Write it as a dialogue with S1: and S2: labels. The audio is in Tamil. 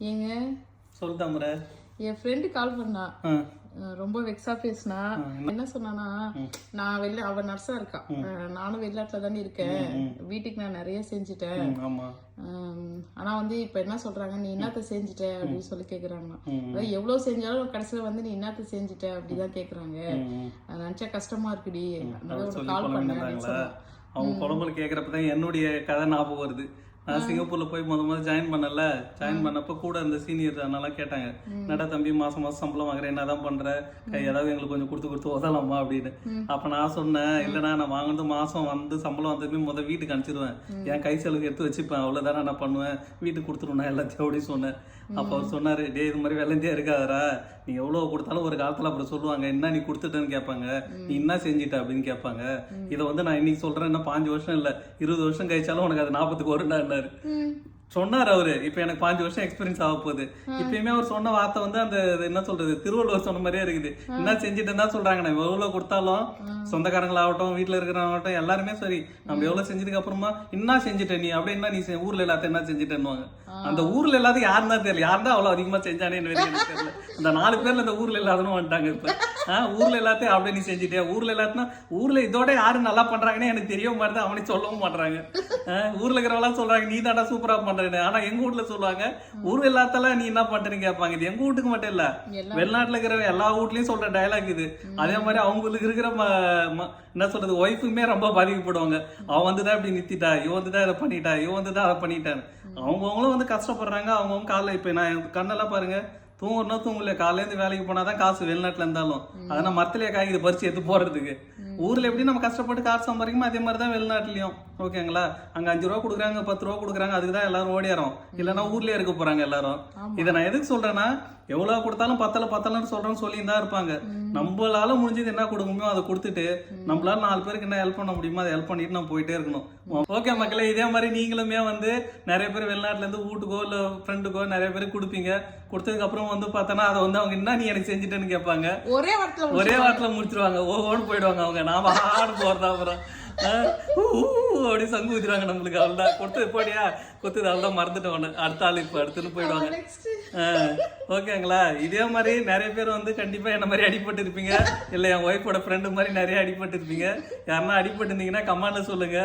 S1: ஏங்க
S2: சொல்லு தாமரை.
S1: என் ஃப்ரெண்டு கால் பண்ணா. ரொம்ப வெக்ஸா பேசினா. என்ன சொன்னானா, நான் அவ நர்ஸா இருக்கா, நானும் வெளிநாட்டுல தானே இருக்கேன், வீட்டுக்கு நான் நிறைய செஞ்சுட்டேன். ஆனா வந்து இப்ப என்ன சொல்றாங்க, நீ என்னத்த செஞ்சுட்ட அப்படின்னு சொல்லி கேக்குறாங்க. அதாவது எவ்வளவு செஞ்சாலும் கடைசியில வந்து நீ என்னத்த செஞ்சுட்ட அப்படிதான் கேக்குறாங்க. நினைச்சா கஷ்டமா இருக்குடி, அதனால ஒரு கால் பண்ணேன்.
S2: அவங்க குழம்புல கேக்குறப்பதான் என்னுடைய கதை ஞாபகம் வருது. நான் சிங்கப்பூர்ல போய் முதல்ல ஜாயின் பண்ணல, ஜாயின் பண்ணப்ப கூட அந்த சீனியர் அதனால கேட்டாங்க, என்னடா தம்பி மாசம் மாசம் சம்பளம் வாங்குறேன், என்னதான் பண்ற, ஏதாவது எங்களுக்கு கொஞ்சம் கொடுத்து உதலாமா அப்படின்னு. அப்ப நான் சொன்னேன், இல்லைண்ணா நான் வாங்கினது மாசம் வந்து சம்பளம் வந்ததுமே வீட்டுக்கு அனுப்பிச்சிருவேன், என் கை செலவுக்கு எடுத்து வச்சுப்பேன், அவ்வளவுதானே நான் பண்ணுவேன், வீட்டுக்கு கொடுத்துருவேன் எல்லாத்தையும் அப்படின்னு சொன்னேன். அப்ப அவர் சொன்னாரு, டே இது மாதிரி வெள்ளந்தே இருக்காதரா, நீ எவ்வளவு கொடுத்தாலும் ஒரு காலத்துல அப்புறம் சொல்லுவாங்க, என்ன நீ கொடுத்துட்டேன்னு கேட்பாங்க, நீ என்ன செஞ்சிட்ட அப்படின்னு கேட்பாங்க. இதை வந்து நான் இன்னைக்கு சொல்றேன், என்ன 5 வருஷம் இல்ல 20 வருஷம் கழிச்சாலும் உனக்கு அது 40க்கு வரும்னாரு சொன்னார் அவரு. இப்ப எனக்கு 5 வருஷம் எக்ஸ்பீரியன்ஸ் ஆக போகுது. இப்பயுமே அவர் சொன்ன வார்த்தை வந்து அந்த என்ன சொல்றது, திருவள்ளுவர் சொன்ன மாதிரியே இருக்குது. என்ன செஞ்சுட்டு தான் சொல்றாங்க, நம்ம எவ்வளவு கொடுத்தாலும் சொந்தக்காரங்களாகட்டும் வீட்டுல இருக்கிறவங்கட்டும் எல்லாருமே சரி, நம்ம எவ்வளவு செஞ்சதுக்கு அப்புறமா என்ன செஞ்சுட்ட நீ அப்படி, என்ன நீ ஊர்ல எல்லாத்தையும் என்ன செஞ்சுட்டேன்னுவாங்க. அந்த ஊர்ல எல்லாத்தையும் யாருன்னா தெரியல, யாருன்னா அவ்வளவு அதிகமா செஞ்சானேன்னு தெரியல. இந்த 4 பேர்ல இந்த ஊர்ல எல்லாரும் வந்துட்டாங்க. இப்ப ஊர்ல எல்லாத்தையும் அப்படி நீ செஞ்சுட்டியா, ஊர்ல எல்லாத்தையும் ஊர்ல இதோட யாரு நல்லா பண்றாங்கன்னு எனக்கு தெரிய மாட்டேது, அவனே சொல்லவும் மாட்டாங்க. ஊர்ல இருக்கிறவங்களாம் சொல்றாங்க நீ தாண்டா சூப்பரா பண்ற. ஆனா எங்க வீட்டுல சொல்லுவாங்க, ஊர் எல்லாத்தெல்லாம் நீ என்ன பண்றீங்க கேட்பாங்க. இது எங்க வீட்டுக்கு மட்டும் இல்ல, வெளிநாட்டுல இருக்கிற எல்லா வீட்லயும் சொல்ற டயலாக் இது. அதே மாதிரி அவங்களுக்கு இருக்கிற என்ன சொல்றது ஒய்ஃபுமே ரொம்ப பாதிக்கப்படுவாங்க. அவன் வந்துதான் இப்படி நிறுத்திட்டா, இவன் வந்துதான் இதை பண்ணிட்டா, இவன் வந்துதான் அதை பண்ணிட்டான்னு. அவங்கவுங்களும் வந்து கஷ்டப்படுறாங்க. அவங்கவுங்க காலைல இப்ப நான் கண்ணெல்லாம் பாருங்க, தூங்குறோம் தூங்கல, காலையில இருந்து வேலைக்கு போனாதான் காசு வெளிநாட்டுல இருந்தாலும். அதனால மரத்திலேயே காய்க்குது பறிச்சு எடுத்து போறதுக்கு. ஊர்ல எப்படி நம்ம கஷ்டப்பட்டு காசு சம்பாதிக்குமோ அதே மாதிரிதான் வெளிநாட்டுலயும். ஓகேங்களா, அங்க 5 ரூபா கொடுக்குறாங்க 10 ரூபா கொடுக்குறாங்க, அதுக்குதான் எல்லாரும் ஓடியாரோம். இல்லைன்னா ஊர்லயே இருக்க போறாங்க எல்லாரும். இதை நான் எதுக்கு சொல்றேன்னா, எவ்வளவு கொடுத்தாலும் பத்தலன்னு சொல்றேன்னு சொல்லியிருந்தா இருப்பாங்க. நம்மளால முடிஞ்சது என்ன கொடுக்குமோ அதை கொடுத்துட்டு, நம்மளால 4 பேருக்கு என்ன ஹெல்ப் பண்ண முடியுமோ அதை ஹெல்ப் பண்ணிட்டு நம்ம போயிட்டே இருக்கணும். ஓகே மக்களே, இதே மாதிரி நீங்களுமே வந்து நிறைய பேர் வெளிநாட்டுல இருந்து வீட்டுக்கோ இல்ல ஃப்ரெண்டுக்கோ நிறைய பேருக்கு கொடுப்பீங்க. கொடுத்ததுக்கு அப்புறம் வந்து பார்த்தோன்னா அதை வந்து அவங்க என்ன நீ எனக்கு செஞ்சுட்டேன்னு கேட்பாங்க. ஒரே வாரத்துல முடிச்சிருவாங்க, ஓன்னு போயிடுவாங்க அவங்க. நாம ஆடு போறதா அப்புறம் அப்படி சங்கு ஊத்திடுவாங்க நம்மளுக்கு. அவ்வளவுதான் கொடுத்தது போடியா கொடுத்தது அவ்வளவுதான் மறந்துட்டோம், அடுத்த ஆள் இப்ப அடுத்துன்னு போயிடுவாங்க. ஓகேங்களா, இதே மாதிரி நிறைய பேர் வந்து கண்டிப்பா என்ன மாதிரி அடிபட்டு இருப்பீங்க, இல்ல என் ஒய்ஃபோட ஃப்ரெண்டு மாதிரி நிறைய அடிபட்டு இருப்பீங்க. யாருன்னா அடிபட்டு இருந்தீங்கன்னா கமெண்ட்ல சொல்லுங்க.